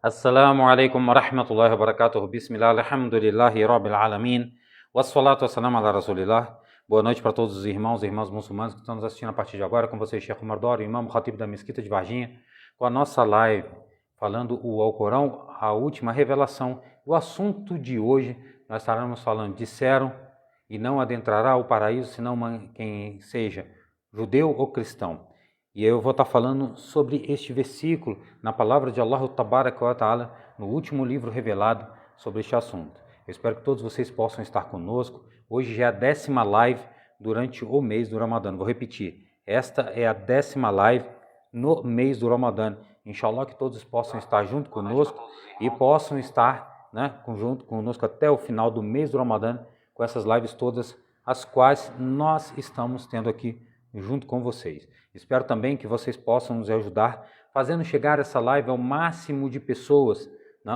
Assalamu alaikum wa rahmatullahi wa barakatuh. Bismillah, alhamdulillahi rabbil alamin. Wassalatu wassalamu ala rasulillah. Boa noite para todos os irmãos e irmãs muçulmanos que estão nos assistindo a partir de agora. Com vocês, Sheikh Omar Dori, imam Khatib da Mesquita de Varginha, com a nossa live falando o Alcorão, a última revelação. O assunto de hoje, nós estaremos falando: disseram e não adentrará o paraíso, senão quem seja judeu ou cristão. E eu vou estar falando sobre este versículo na palavra de Allah Tabaraka wa Ta'ala, no último livro revelado sobre este assunto. Eu espero que todos vocês possam estar conosco. Hoje já é a 10ª live durante o mês do Ramadã. Vou repetir, esta é a 10ª live no mês do Ramadã. Inshallah que todos possam estar junto conosco e possam estar junto conosco até o final do mês do Ramadã, com essas lives todas, as quais nós estamos tendo aqui junto com vocês. Espero também que vocês possam nos ajudar fazendo chegar essa live ao máximo de pessoas,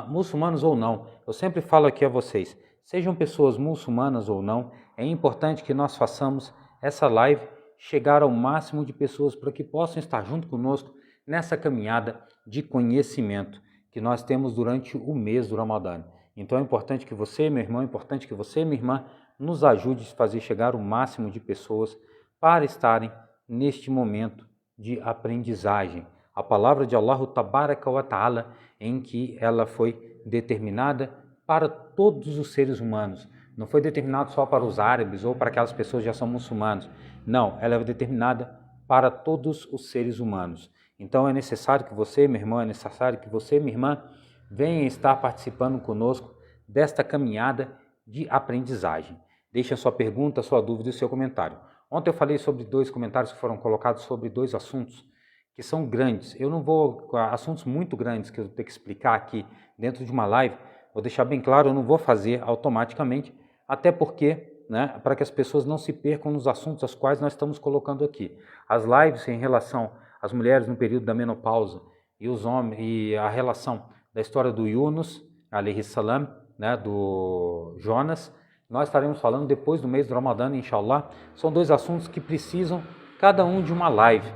muçulmanos ou não. Eu sempre falo aqui a vocês, sejam pessoas muçulmanas ou não, é importante que nós façamos essa live chegar ao máximo de pessoas para que possam estar junto conosco nessa caminhada de conhecimento que nós temos durante o mês do Ramadã. Então é importante que você, meu irmão, é importante que você, minha irmã, nos ajude a fazer chegar o máximo de pessoas para estarem neste momento de aprendizagem. A palavra de Allah Tabaraka wa Ta'ala, em que ela foi determinada para todos os seres humanos. Não foi determinada só para os árabes ou para aquelas pessoas que já são muçulmanos. Não, ela é determinada para todos os seres humanos. Então é necessário que você, meu irmão, é necessário que você, minha irmã, venha estar participando conosco desta caminhada de aprendizagem. Deixe a sua pergunta, a sua dúvida e o seu comentário. Ontem eu falei sobre 2 comentários que foram colocados sobre 2 assuntos que são grandes. Eu não vou, assuntos muito grandes que eu tenho que explicar aqui dentro de uma live, vou deixar bem claro, eu não vou fazer automaticamente, até porque, para que as pessoas não se percam nos assuntos aos quais nós estamos colocando aqui. As lives em relação às mulheres no período da menopausa e os homens, e a relação da história do Yunus, alayhi salam, do Jonas, nós estaremos falando depois do mês do Ramadã, inshallah. São 2 assuntos que precisam cada um de uma live,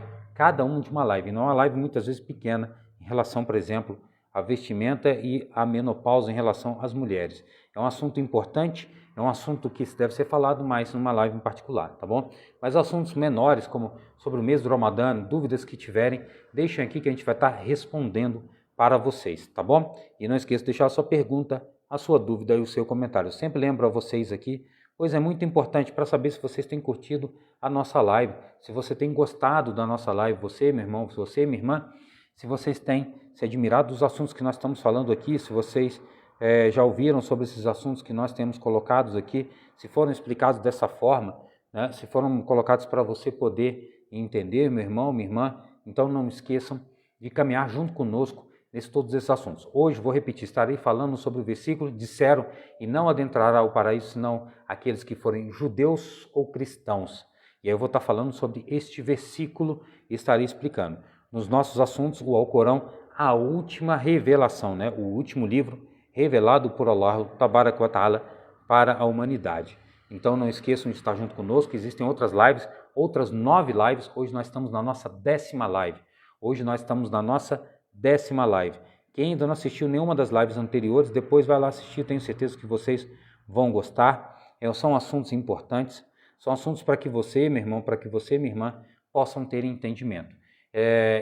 não é uma live muitas vezes pequena em relação, por exemplo, à vestimenta e à menopausa em relação às mulheres. É um assunto importante, é um assunto que deve ser falado mais numa live em particular, tá bom? Mas assuntos menores, como sobre o mês do Ramadã, dúvidas que tiverem, deixem aqui que a gente vai estar respondendo para vocês, tá bom? E não esqueça de deixar a sua pergunta, a sua dúvida e o seu comentário. Eu sempre lembro a vocês aqui, pois é muito importante para saber se vocês têm curtido a nossa live, se você tem gostado da nossa live, você, meu irmão, você, minha irmã, se vocês têm se admirado dos assuntos que nós estamos falando aqui, se vocês já ouviram sobre esses assuntos que nós temos colocados aqui, se foram explicados dessa forma, se foram colocados para você poder entender, meu irmão, minha irmã, então não esqueçam de caminhar junto conosco todos esses assuntos. Hoje, vou repetir, estarei falando sobre o versículo: disseram e não adentrará o paraíso, senão aqueles que forem judeus ou cristãos. E aí eu vou estar falando sobre este versículo e estarei explicando. Nos nossos assuntos, o Alcorão, a última revelação, o último livro revelado por Allah Tabaraka wa Ta'ala para a humanidade. Então não esqueçam de estar junto conosco, existem outras lives, outras 9 lives, hoje nós estamos na nossa 10ª live. Hoje nós estamos na nossa 10ª live. Quem ainda não assistiu nenhuma das lives anteriores, depois vai lá assistir, tenho certeza que vocês vão gostar. São assuntos importantes, são assuntos para que você, meu irmão, para que você, minha irmã, possam ter entendimento.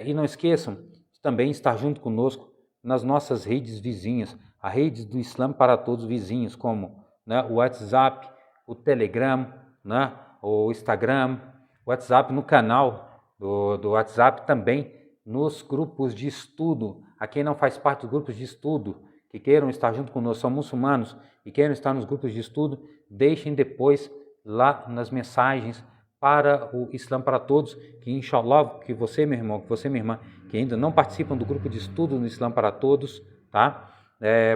E não esqueçam de também estar junto conosco nas nossas redes vizinhas, a rede do Islã para todos vizinhos, como o WhatsApp, o Telegram, o Instagram, o WhatsApp no canal do WhatsApp também, nos grupos de estudo. A quem não faz parte dos grupos de estudo, que queiram estar junto conosco, são muçulmanos e queiram estar nos grupos de estudo, deixem depois lá nas mensagens para o Islã para Todos, que inshallah, que você, meu irmão, que você, minha irmã, que ainda não participam do grupo de estudo no Islã para Todos,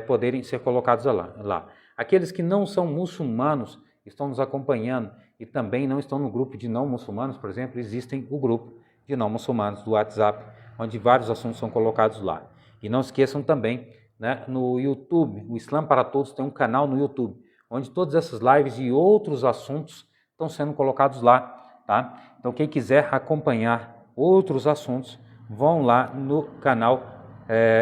poderem ser colocados lá. Aqueles que não são muçulmanos estão nos acompanhando e também não estão no grupo de não muçulmanos, por exemplo, existem o grupo de não muçulmanos do WhatsApp, onde vários assuntos são colocados lá. E não esqueçam também, no YouTube, o Islã para Todos tem um canal no YouTube, onde todas essas lives e outros assuntos estão sendo colocados lá, tá? Então quem quiser acompanhar outros assuntos, vão lá no canal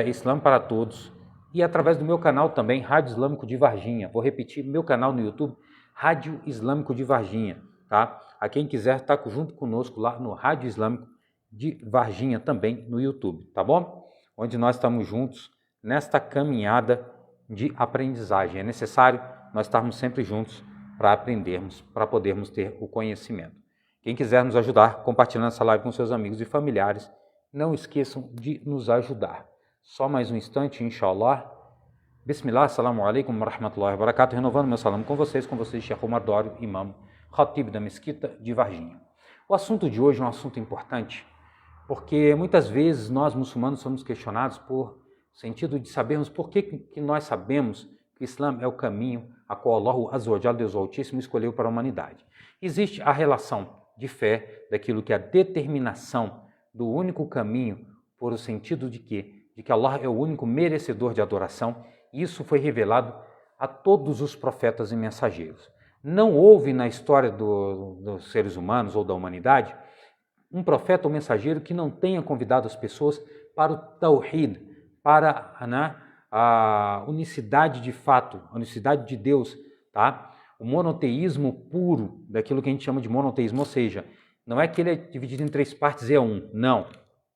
Islã para Todos, e através do meu canal também, Rádio Islâmico de Varginha. Vou repetir, meu canal no YouTube, Rádio Islâmico de Varginha, tá? A quem quiser estar junto conosco lá no Rádio Islâmico de Varginha também no YouTube, tá bom? Onde nós estamos juntos nesta caminhada de aprendizagem. É necessário nós estarmos sempre juntos para aprendermos, para podermos ter o conhecimento. Quem quiser nos ajudar, compartilhando essa live com seus amigos e familiares, não esqueçam de nos ajudar. Só mais um instante, inshallah. Bismillah, assalamu alaikum wa rahmatullahi wa barakatuh. Renovando meu salam com vocês, Sheikh Omar Dório, imam Khatib da Mesquita de Varginha. O assunto de hoje é um assunto importante, porque muitas vezes nós muçulmanos somos questionados por sentido de sabermos por que nós sabemos que o Islã é o caminho a qual Allah Azza wa Jalla, Deus Altíssimo, escolheu para a humanidade. Existe a relação de fé, daquilo que é a determinação do único caminho, por o sentido de que Allah é o único merecedor de adoração. Isso foi revelado a todos os profetas e mensageiros. Não houve na história dos seres humanos ou da humanidade um profeta ou mensageiro que não tenha convidado as pessoas para o Tawhid, para a unicidade de fato, a unicidade de Deus, tá? O monoteísmo puro, daquilo que a gente chama de monoteísmo, ou seja, não é que ele é dividido em 3 partes e é um, não.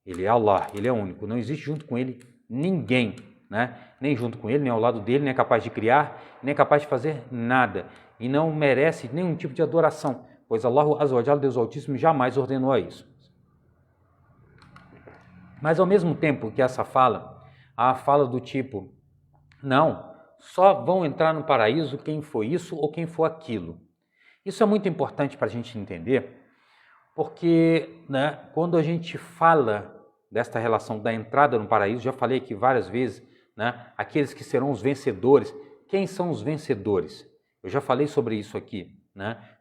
Ele é Allah, ele é único, não existe junto com ele ninguém, né? Nem junto com ele, nem ao lado dele, nem é capaz de criar, nem é capaz de fazer nada. E não merece nenhum tipo de adoração, pois Allah Azza wa Jalla, Deus Altíssimo, jamais ordenou a isso. Mas ao mesmo tempo que essa fala, a fala do tipo, não, só vão entrar no paraíso quem for isso ou quem for aquilo. Isso é muito importante para a gente entender, porque quando a gente fala desta relação da entrada no paraíso, já falei aqui várias vezes, aqueles que serão os vencedores. Quem são os vencedores? Eu já falei sobre isso aqui.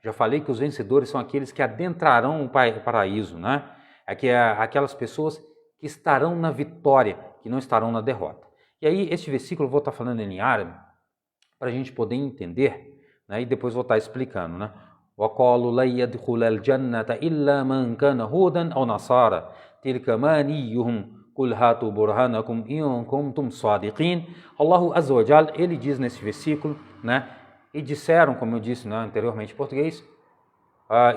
Já falei que os vencedores são aqueles que adentrarão o paraíso. Aquelas pessoas que estarão na vitória, que não estarão na derrota. E aí, este versículo eu vou estar falando em árabe, para a gente poder entender, e depois vou estar explicando. وَقَالُوا لَنْ يَدْخُلَ الْجَنَّةَ إِلَّا مَنْ كَانَ هُودًا أَوْ نَصَارَى تِلْكَ أَمَانِيُّهُمْ قُلْ هَاتُوا بُرْهَانَكُمْ إِنْ كُنْتُمْ صَادِقِينَ. Allah Azza wa Jalla, ele diz nesse versículo, e disseram, como eu disse anteriormente em português,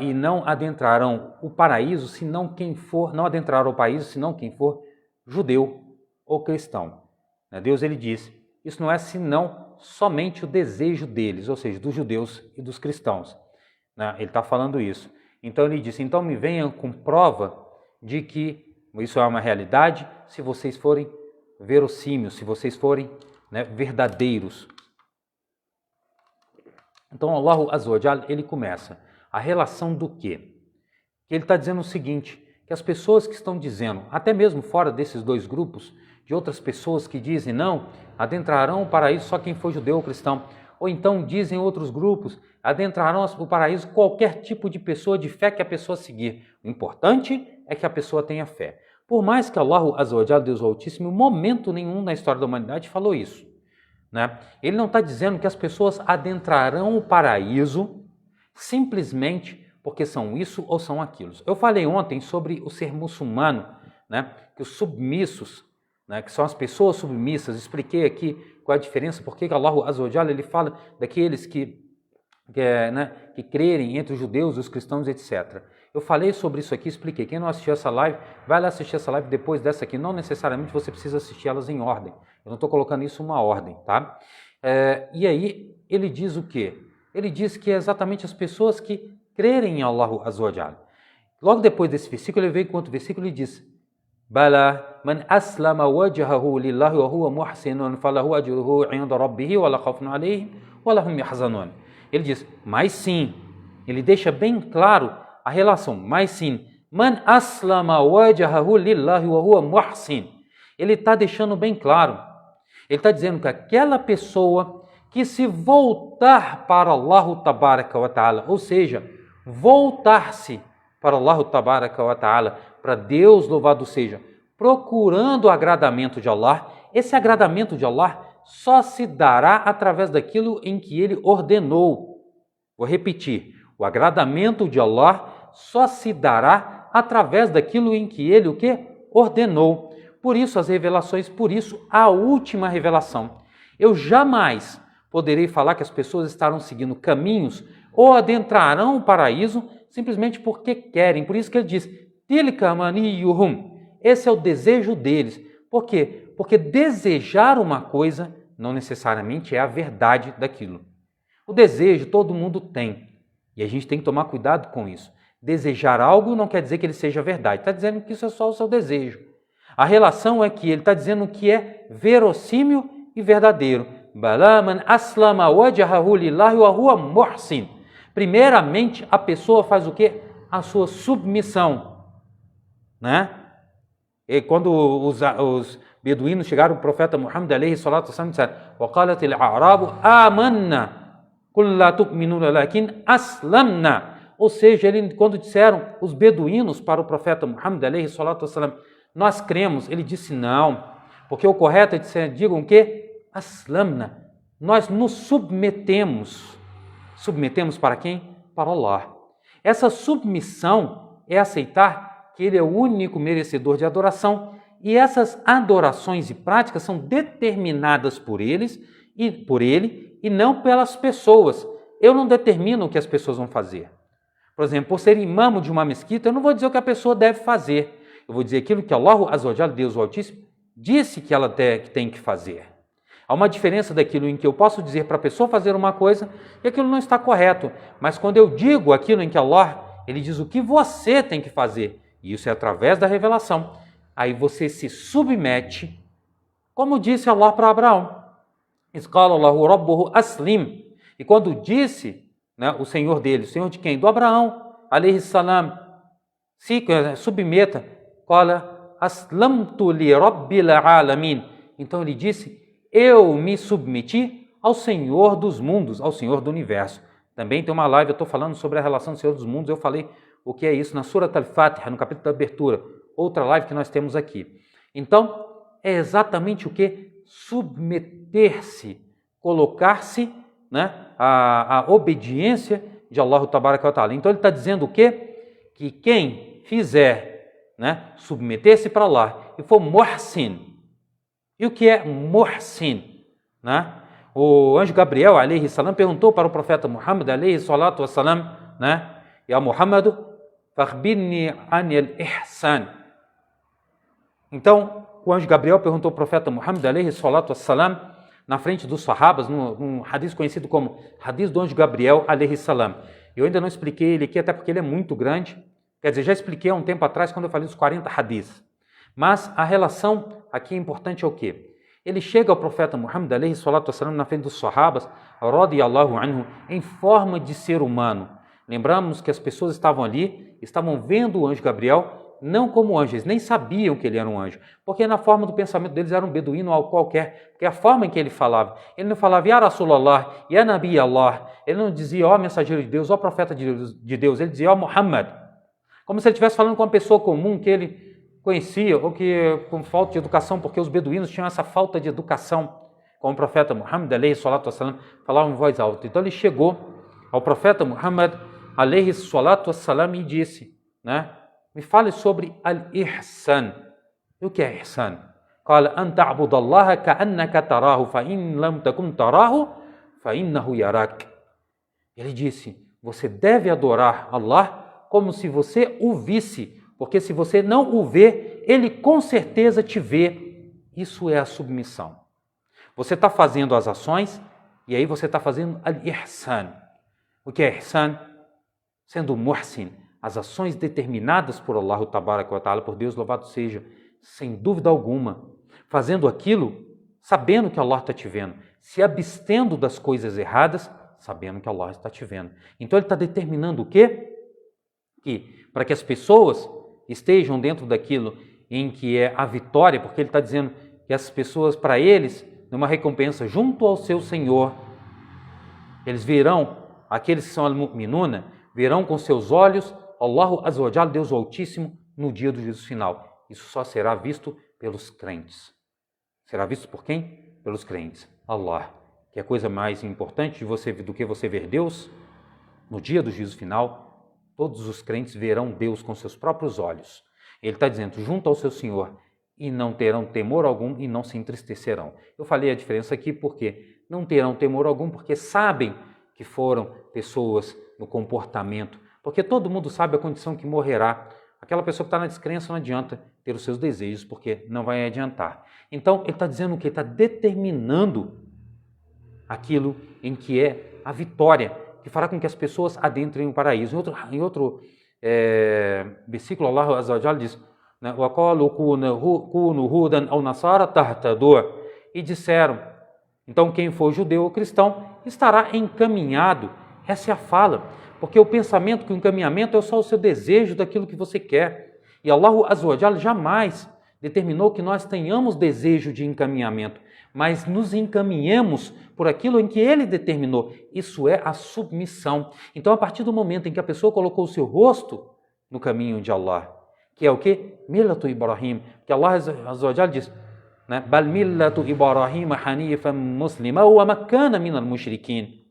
e não adentrarão o paraíso senão quem for, não adentrarão o paraíso senão quem for judeu ou cristão. Deus, ele diz, isso não é senão somente o desejo deles, ou seja, dos judeus e dos cristãos. Ele está falando isso. Então ele disse, então me venham com prova de que isso é uma realidade, se vocês forem verossímeis, se vocês forem verdadeiros. Então Allah Azza wa Jalla, ele começa a relação do quê? Ele está dizendo o seguinte, que as pessoas que estão dizendo, até mesmo fora desses 2 grupos, de outras pessoas que dizem, não, adentrarão o paraíso só quem for judeu ou cristão. Ou então dizem outros grupos, adentrarão o paraíso qualquer tipo de pessoa de fé que a pessoa seguir. O importante é que a pessoa tenha fé. Por mais que Allah Azza wa Jalla, Deus Altíssimo, em momento nenhum na história da humanidade falou isso. Ele não está dizendo que as pessoas adentrarão o paraíso simplesmente porque são isso ou são aquilo. Eu falei ontem sobre o ser muçulmano, que os submissos, que são as pessoas submissas, expliquei aqui qual é a diferença, porque Allah Azza wa Jalla, ele fala daqueles que crerem entre os judeus, os cristãos, etc. Eu falei sobre isso aqui, expliquei. Quem não assistiu essa live, vai lá assistir essa live depois dessa aqui. Não necessariamente você precisa assistir elas em ordem. Eu não estou colocando isso uma ordem, tá? E aí, ele diz o quê? Ele diz que é exatamente as pessoas que crerem em Allah Azza wa Jalla. Logo depois desse versículo, ele veio com outro versículo e diz, Bala man aslama wajhahu lillahi wa huwa muhsinun falahu ajruhu 'inda rabbih wa la khawfun 'alayhim wa la hum yahzanun. Ele diz, mas sim, ele deixa bem claro a relação, mas sim, man aslama wajhahu lillahi wa huwa muhsin. Ele está deixando bem claro, ele está dizendo que aquela pessoa que se voltar para Allah Tabaraka wa Ta'ala, ou seja, voltar-se para Allah Tabaraka wa Ta'ala, para Deus louvado seja, procurando o agradamento de Allah, esse agradamento de Allah só se dará através daquilo em que ele ordenou. Vou repetir, o agradamento de Allah só se dará através daquilo em que ele o quê? Ordenou. Por isso as revelações, por isso a última revelação. Eu jamais poderei falar que as pessoas estarão seguindo caminhos ou adentrarão o paraíso simplesmente porque querem. Por isso que ele diz, Tilka maniyuhum. Esse é o desejo deles. Por quê? Porque desejar uma coisa não necessariamente é a verdade daquilo. O desejo todo mundo tem. E a gente tem que tomar cuidado com isso. Desejar algo não quer dizer que ele seja verdade. Está dizendo que isso é só o seu desejo. A relação é que ele está dizendo que é verossímil e verdadeiro. Balaman aslama wajhahu lillahi wa huwa muhsin. Primeiramente, a pessoa faz o quê? A sua submissão. Né? E quando os beduínos chegaram, o profeta Muhammad alayhi salatu wasalam disseram, وَقَالَتِ الْأَعْرَابُ آمَنَّا قُلْ لَا تُؤْمِنُونَ لَكِنْ أَسْلَمْنَا. Ou seja, quando disseram os beduínos para o profeta Muhammad alayhi salatu wasalam, nós cremos, ele disse não, porque o correto é dizer, digam o quê? Aslamna. Nós nos submetemos. Submetemos para quem? Para Allah. Essa submissão é aceitar que ele é o único merecedor de adoração e essas adorações e práticas são determinadas por ele e não pelas pessoas. Eu não determino o que as pessoas vão fazer. Por exemplo, por ser imamo de uma mesquita, eu não vou dizer o que a pessoa deve fazer. Eu vou dizer aquilo que Allah Azza wa Jalla, Deus o Altíssimo, disse que ela tem que fazer. Há uma diferença daquilo em que eu posso dizer para a pessoa fazer uma coisa e aquilo não está correto. Mas quando eu digo aquilo em que Allah, ele diz o que você tem que fazer, e isso é através da revelação, aí você se submete, como disse Allah para Abraão. Isqala Allahu Rabbuhu Aslim. E quando disse, né, o Senhor dele, o Senhor de quem? Do Abraão, alayhi salam, se submeta, qala aslamtu li rabbil alamin. Então ele disse, eu me submeti ao Senhor dos mundos, ao Senhor do universo. Também tem uma live, eu estou falando sobre a relação do Senhor dos mundos, eu falei o que é isso na Surat al-Fatiha, no capítulo da abertura, outra live que nós temos aqui. Então, é exatamente o que? Submeter-se, colocar-se, né, a obediência de Allah Tabaraka wa Ta'ala. Então ele está dizendo o quê? Que quem fizer, né, submeter-se para Allah e for muhsin. E o que é muhsin? Né? O anjo Gabriel, alayhi salam, perguntou para o profeta Muhammad, alayhi salatu wassalam, né? Ya Muhammad, fakhbirni anil ihsan. Então, o anjo Gabriel perguntou ao profeta Muhammad, alayhi salatu wassalam, na frente dos sahabas, num hadith conhecido como hadith do anjo Gabriel, alayhi salam. Eu ainda não expliquei ele aqui, até porque ele é muito grande. Quer dizer, já expliquei há um tempo atrás, quando eu falei dos 40 hadiths. Mas a relação aqui importante é o quê? Ele chega ao profeta Muhammad, alayhi salatu wassalam, na frente dos sahabas, radiyallahu anhu, em forma de ser humano. Lembramos que as pessoas estavam ali, estavam vendo o anjo Gabriel, não como anjo, eles nem sabiam que ele era um anjo, porque na forma do pensamento deles era um beduíno ou qualquer, porque a forma em que ele não falava, Ya Rasulallah, Ya Nabi Allah, ele não dizia, ó mensageiro de Deus, ó profeta de Deus, ele dizia, ó Muhammad, como se ele estivesse falando com uma pessoa comum que ele conhecia, ou que com falta de educação, porque os beduínos tinham essa falta de educação, como o profeta Muhammad, alayhi salatu wassalam, falava em voz alta. Então ele chegou ao profeta Muhammad, alayhi salatu wassalam, e disse, né, me fale sobre al-ihsan. E o que é ihsan? Qala an ta'budu Allaha ka'annaka tarahu, fa in lam takun tarahu, fa innahu yarak. Ele disse, você deve adorar Allah como se você o visse, porque se você não o vê, ele com certeza te vê. Isso é a submissão. Você está fazendo as ações e aí você está fazendo al-ihsan. O que é ihsan? Sendo muhsin, as ações determinadas por Allah Tabaraka wa Ta'ala, por Deus louvado seja, sem dúvida alguma, fazendo aquilo, sabendo que Allah está te vendo, se abstendo das coisas erradas, sabendo que Allah está te vendo. Então ele está determinando o quê? Que para que as pessoas estejam dentro daquilo em que é a vitória, porque ele está dizendo que as pessoas, para eles, numa recompensa junto ao seu Senhor, eles verão, aqueles que são al-mu'minuna, verão com seus olhos Allahu Azza wa Jalla, Deus o Altíssimo, no dia do juízo final. Isso só será visto pelos crentes. Será visto por quem? Pelos crentes. Allah, que é a coisa mais importante do que você ver Deus, no dia do juízo final, todos os crentes verão Deus com seus próprios olhos. Ele está dizendo, junto ao seu Senhor, e não terão temor algum e não se entristecerão. Eu falei a diferença aqui porque não terão temor algum porque sabem que foram pessoas no comportamento, porque todo mundo sabe a condição que morrerá. Aquela pessoa que está na descrença não adianta ter os seus desejos, porque não vai adiantar. Então, ele está dizendo que ele está determinando aquilo em que é a vitória, que fará com que as pessoas adentrem o paraíso. Em outro versículo, Allah Azza wa Jalla diz, e disseram, então quem for judeu ou cristão estará encaminhado. Essa é a fala, porque o pensamento que o encaminhamento é só o seu desejo daquilo que você quer. E Allah Azza wa Jalla jamais determinou que nós tenhamos desejo de encaminhamento, mas nos encaminhemos por aquilo em que Ele determinou. Isso é a submissão. Então, a partir do momento em que a pessoa colocou o seu rosto no caminho de Allah, que é o quê? Millatu Ibrahim, que Allah Azza wa Jalla diz, Bal millatu Ibrahim hanifan muslima wa makkana minal mushrikin.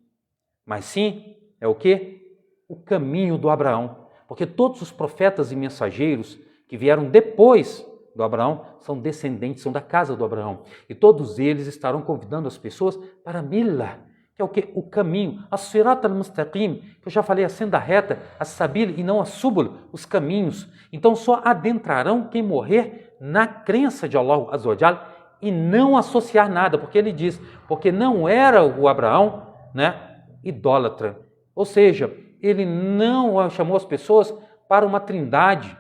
Mas sim, é o quê? O caminho do Abraão. Porque todos os profetas e mensageiros que vieram depois do Abraão são descendentes, são da casa do Abraão. E todos eles estarão convidando as pessoas para a Millah, que é o quê? O caminho, as-sirat al-mustaqim, que eu já falei, a senda reta, as-sabil e não as-subul, os caminhos. Então só adentrarão quem morrer na crença de Allah Azza wa Jalla e não associar nada, porque ele diz, porque não era o Abraão, idólatra. Ou seja, ele não chamou as pessoas para uma trindade,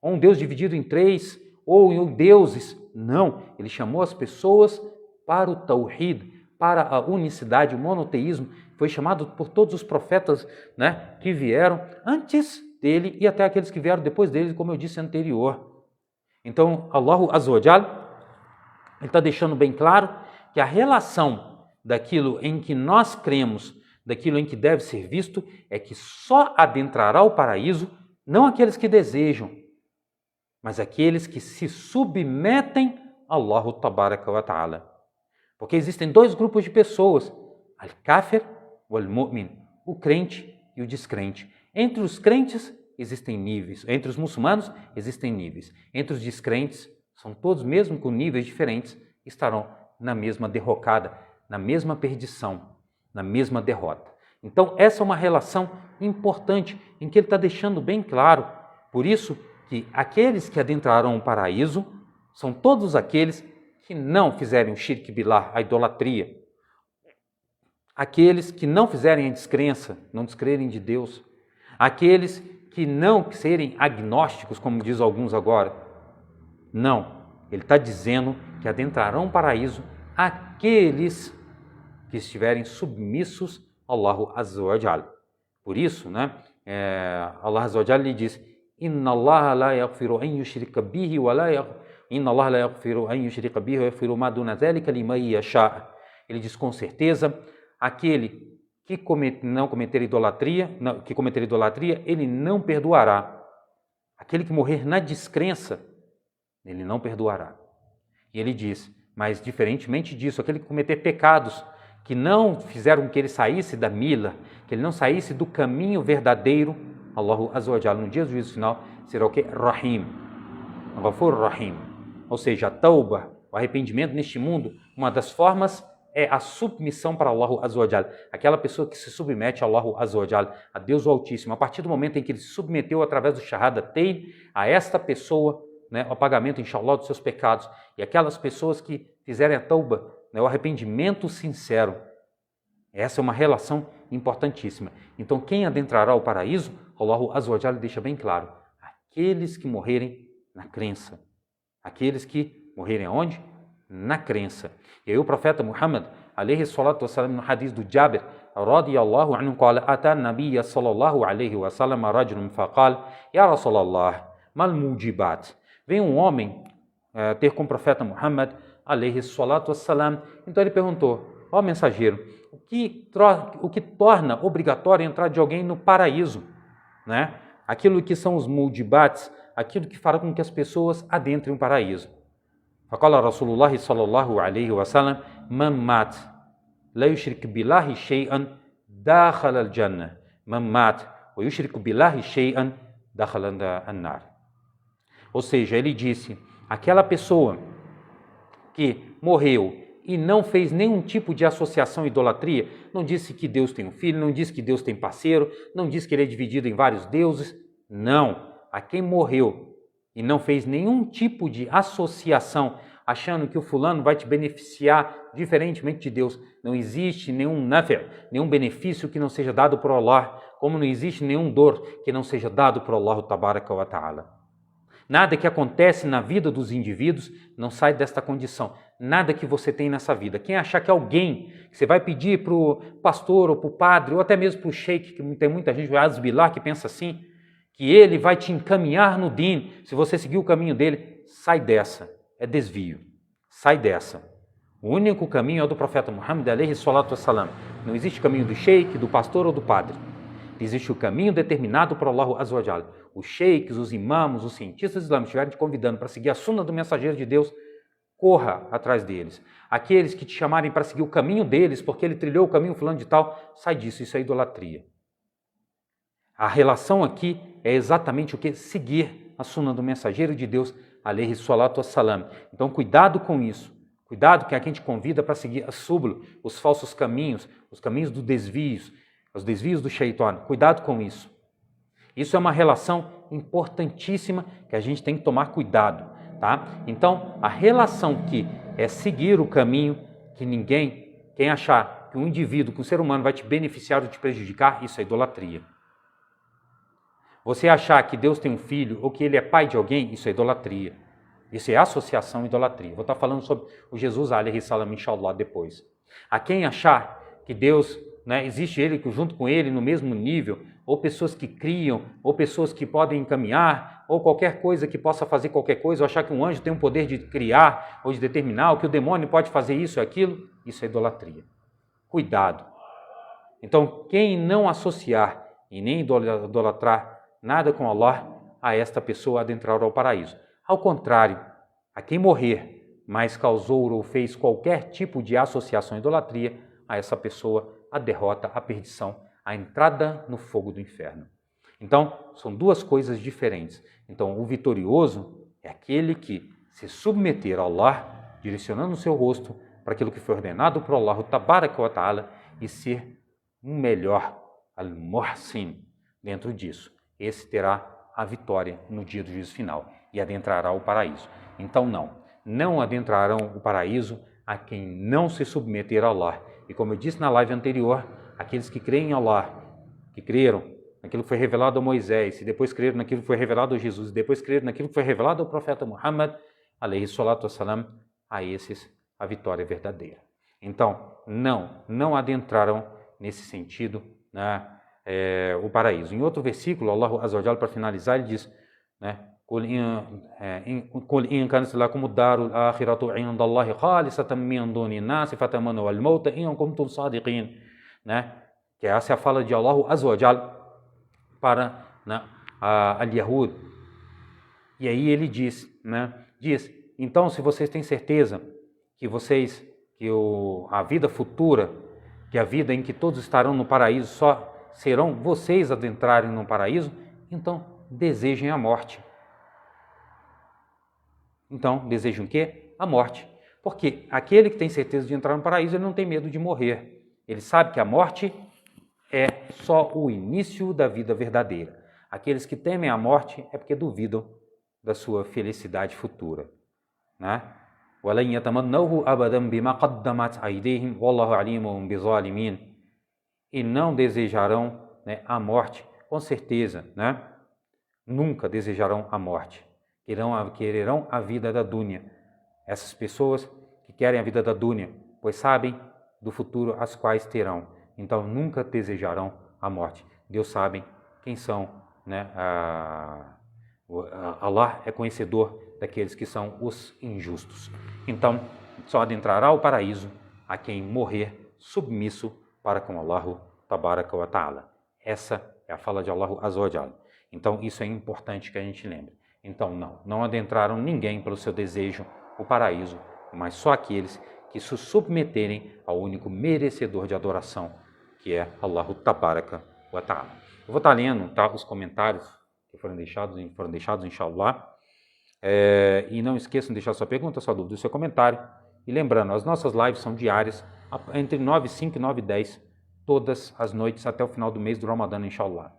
ou um Deus dividido em três, ou em deuses. Não, ele chamou as pessoas para o Tawhid, para a unicidade, o monoteísmo. Foi chamado por todos os profetas que vieram antes dele e até aqueles que vieram depois dele, como eu disse anterior. Então, Allah Azza wa Jalla, ele está deixando bem claro que a relação daquilo em que nós cremos, daquilo em que deve ser visto, é que só adentrará o paraíso não aqueles que desejam, mas aqueles que se submetem a Allah Tabaraka wa Ta'ala. Porque existem dois grupos de pessoas, al-kafir wal-mu'min, o crente e o descrente. Entre os crentes existem níveis, entre os muçulmanos existem níveis, entre os descrentes, são todos mesmo com níveis diferentes, estarão na mesma derrocada, na mesma perdição, na mesma derrota. Então essa é uma relação importante em que ele está deixando bem claro. Por isso que aqueles que adentrarão o paraíso são todos aqueles que não fizerem o shirk billah, a idolatria. Aqueles que não fizerem a descrença, não descrerem de Deus. Aqueles que não serem agnósticos, como diz alguns agora. Não, ele está dizendo que adentrarão o paraíso aqueles que estiverem submissos a Allah Azza wa Jalla. Por isso, Allah Azza wa Jalla lhe diz, Inna Allah la yaghfiru an yushrika bihi wa Inna Allah la yaghfiru an yushrika bihi wa yaghfiru ma duna dhalika liman yasha. Ele diz com certeza, aquele que cometer idolatria, ele não perdoará. Aquele que morrer na descrença, ele não perdoará. E ele diz, mas diferentemente disso, aquele que cometer pecados que não fizeram com que ele saísse da mila, que ele não saísse do caminho verdadeiro, Allah Azza wa Jalla, no dia do juízo final, será o que? Rahim. Ghafur Rahim. Ou seja, a tauba, o arrependimento neste mundo, uma das formas é a submissão para Allah Azza wa Jalla. Aquela pessoa que se submete a Allah Azza wa Jalla, a Deus o Altíssimo. A partir do momento em que ele se submeteu através do Shahadatain a esta pessoa, o pagamento, inshallah, dos seus pecados. E aquelas pessoas que fizerem a tauba, o arrependimento sincero. Essa é uma relação importantíssima. Então, quem adentrará o paraíso, Allah Azza wa Jalla deixa bem claro, aqueles que morrerem na crença. Aqueles que morrerem aonde? Na crença. E aí o profeta Muhammad, alayhi salatu wassalam, no hadith do Jabir, radiyallahu anhu, qala, ata nabiyya sallallahu alayhi wa sallam rajulun faqal, ya Rasulallah, mal mujibat. Vem um homem ter com o profeta Muhammad, alayhi salatu wassalam. Então ele perguntou, ó mensageiro, o que torna obrigatório a entrada de alguém no paraíso? Aquilo que são os mujibats, aquilo que fará com que as pessoas adentrem o paraíso. Faqala Rasulullah sallallahu alayhi wa sallam, man mat la yushrik billahi shay'an dakhala al-jannah. Man mat wa yushrik billahi shay'an dakhala an-nar. Ou seja, ele disse, Aquela pessoa que morreu e não fez nenhum tipo de associação à idolatria, não disse que Deus tem um filho, não disse que Deus tem parceiro, não disse que ele é dividido em vários deuses, não. A quem morreu e não fez nenhum tipo de associação, achando que o fulano vai te beneficiar diferentemente de Deus, não existe nenhum nafi', nenhum benefício que não seja dado por Allah, como não existe nenhum dor que não seja dado por Allah Tabaraka wa Ta'ala. Nada que acontece na vida dos indivíduos não sai desta condição. Nada que você tem nessa vida. Quem achar que alguém, que você vai pedir para o pastor ou para o padre, ou até mesmo para o sheik, que tem muita gente, o Azbillah, que pensa assim, que ele vai te encaminhar no din, se você seguir o caminho dele, sai dessa. É desvio. Sai dessa. O único caminho é o do profeta Muhammad, alayhi salatu wassalam. Não existe caminho do sheik, do pastor ou do padre. Existe o caminho determinado por Allah Azza wa Jalla. Os sheiks, os imãs, os cientistas islâmicos estiverem te convidando para seguir a sunna do mensageiro de Deus, corra atrás deles. Aqueles que te chamarem para seguir o caminho deles, porque ele trilhou o caminho fulano de tal, sai disso, isso é idolatria. A relação aqui é exatamente o que? Seguir a sunna do mensageiro de Deus, alayhi salatu wassalam. Então cuidado com isso. Cuidado que a quem te convida para seguir a sublo, os falsos caminhos, os caminhos dos desvios, os desvios do shaitan. Cuidado com isso. Isso é uma relação importantíssima que a gente tem que tomar cuidado, tá? Então, a relação que é seguir o caminho que quem achar que um indivíduo, que um ser humano vai te beneficiar ou te prejudicar, isso é idolatria. Você achar que Deus tem um filho ou que ele é pai de alguém, isso é idolatria. Isso é associação e idolatria. Vou estar falando sobre o Jesus alayhi salam, inshallah, depois. A quem achar que Deus, existe ele junto com ele no mesmo nível, ou pessoas que criam, ou pessoas que podem encaminhar, ou qualquer coisa que possa fazer qualquer coisa, ou achar que um anjo tem o poder de criar ou de determinar, ou que o demônio pode fazer isso ou aquilo, isso é idolatria. Cuidado. Então, quem não associar e nem idolatrar nada com Allah, a esta pessoa adentrará ao paraíso. Ao contrário, a quem morrer, mas causou ou fez qualquer tipo de associação à idolatria, a essa pessoa a derrota, a perdição, a entrada no fogo do inferno. Então, são duas coisas diferentes. Então, o vitorioso é aquele que se submeter a Allah, direcionando o seu rosto para aquilo que foi ordenado por Allah, Tabaraka wa Ta'ala, e ser um melhor, al-muhsin, dentro disso. Esse terá a vitória no dia do juízo final e adentrará o paraíso. Então, não adentrarão o paraíso a quem não se submeter a Allah. E como eu disse na live anterior, aqueles que creem em Allah, que creram naquilo que foi revelado a Moisés, e depois creram naquilo que foi revelado a Jesus, e depois creram naquilo que foi revelado ao profeta Muhammad, alayhi salatu wassalam, a esses a vitória verdadeira. Então, não adentrarão nesse sentido o paraíso. Em outro versículo, Allah Azza wa Jalla, para finalizar, ele diz, قل إن كانت لكم الدار الآخرة عند الله خالصة من دون الناس فتمنوا الموت إن كنتم صادقين, que essa é a fala de Allah Azza wa Jalla para al-Yahud. E aí ele diz, então se vocês têm certeza que a vida futura, que a vida em que todos estarão no paraíso, só serão vocês adentrarem no paraíso, então desejem a morte. Então, desejam o quê? A morte. Porque aquele que tem certeza de entrar no paraíso, ele não tem medo de morrer. Ele sabe que a morte é só o início da vida verdadeira. Aqueles que temem a morte é porque duvidam da sua felicidade futura. وَلَنْ يَتَمَنَّوْهُ أَبَدًا بِمَا قَدَّمَتْ أَيْدِيهِمْ وَاللَّهُ عَلِيمٌ بِالظَّالِمِينَ. E não desejarão a morte, com certeza, nunca desejarão a morte. Quererão a vida da dúnia. Essas pessoas que querem a vida da dúnia, pois sabem do futuro as quais terão. Então nunca desejarão a morte. Deus sabe quem são, Allah é conhecedor daqueles que são os injustos. Então só adentrará o paraíso a quem morrer submisso para com Allah Tabaraka wa Ta'ala. Essa é a fala de Allah Azza wa Jalla. Então isso é importante que a gente lembre. Então não adentraram ninguém pelo seu desejo o paraíso, mas só aqueles que se submeterem ao único merecedor de adoração, que é Allah Tabaraka wa Ta'ala. Eu vou estar lendo os comentários que foram deixados, inshallah. E não esqueçam de deixar sua pergunta, sua dúvida, seu comentário. E lembrando, as nossas lives são diárias, entre 9h05 e 9h10, todas as noites até o final do mês do Ramadã, inshallah.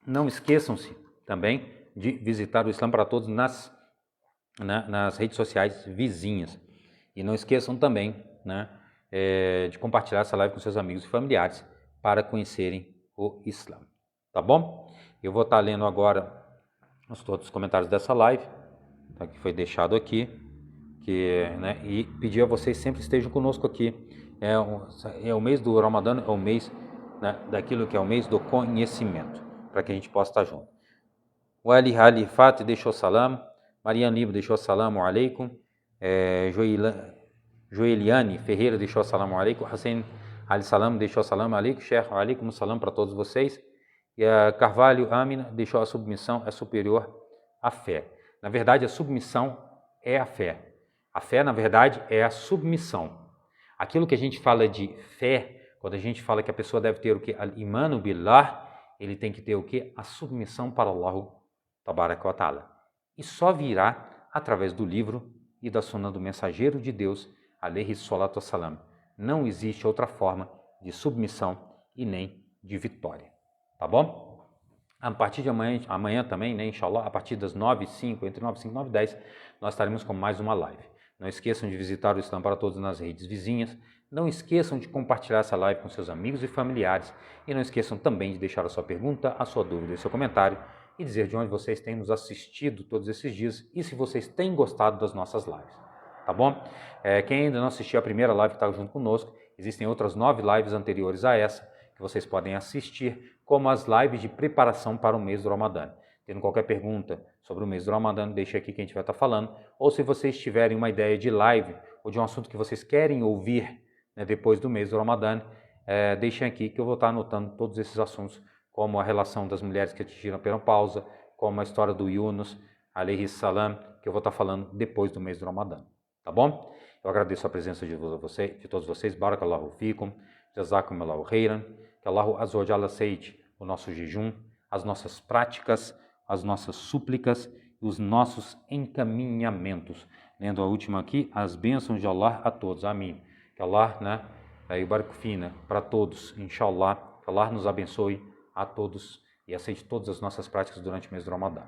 Não esqueçam-se também de visitar o Islã para Todos nas redes sociais vizinhas. E não esqueçam também, de compartilhar essa live com seus amigos e familiares para conhecerem o Islã. Tá bom? Eu vou estar lendo agora todos os comentários dessa live, que foi deixado aqui, e pedir a vocês sempre estejam conosco aqui. É o mês do Ramadã, é o mês daquilo que é o mês do conhecimento, para que a gente possa estar junto. O Ali Halifat deixou salam, Mariana Libo deixou salam aleikum, Joeliane Ferreira deixou salam aleikum, Hussein Ali Salam deixou salam aleikum, Sheikh aleikum salam para todos vocês. E a Carvalho Amina deixou a submissão é superior à fé. Na verdade, a submissão é a fé. A fé, na verdade, é a submissão. Aquilo que a gente fala de fé, quando a gente fala que a pessoa deve ter o que? Al-imanu billah, ele tem que ter o que? A submissão para Allah tabaraka wa ta'ala. E só virá através do livro e da sunna do mensageiro de Deus, alayhi salatu wassalam. Não existe outra forma de submissão e nem de vitória. Tá bom? A partir de amanhã também, inshallah, a partir das 9h05, entre 9h05 e 9h10, nós estaremos com mais uma live. Não esqueçam de visitar o Islã para Todos nas redes vizinhas. Não esqueçam de compartilhar essa live com seus amigos e familiares. E não esqueçam também de deixar a sua pergunta, a sua dúvida e seu comentário e dizer de onde vocês têm nos assistido todos esses dias e se vocês têm gostado das nossas lives. Tá bom? Quem ainda não assistiu a primeira live que está junto conosco, existem outras 9 lives anteriores a essa que vocês podem assistir, como as lives de preparação para o mês do Ramadã. Tendo qualquer pergunta sobre o mês do Ramadã, deixe aqui que a gente vai estar falando. Ou se vocês tiverem uma ideia de live ou de um assunto que vocês querem ouvir depois do mês do Ramadã, deixem aqui que eu vou estar anotando todos esses assuntos, como a relação das mulheres que atingiram a menopausa, como a história do Yunus, alayhi salam, que eu vou estar falando depois do mês do Ramadã. Tá bom? Eu agradeço a presença de todos vocês. Barakallahu fikum, jazakumullahu khairan, que Allahu azza wa jalla aceite o nosso jejum, as nossas práticas, as nossas súplicas e os nossos encaminhamentos. Lendo a última aqui, as bênçãos de Allah a todos. Amém. Que Allah, barik fina para todos, inshallah. Que Allah nos abençoe a todos e aceite todas as nossas práticas durante o mês do Ramadã.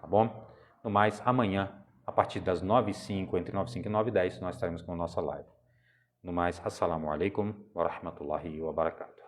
Tá bom? No mais, amanhã, a partir das 9h05, entre 9h05 e 9h10, nós estaremos com a nossa live. No mais, assalamu alaikum wa rahmatullahi wa barakatuh.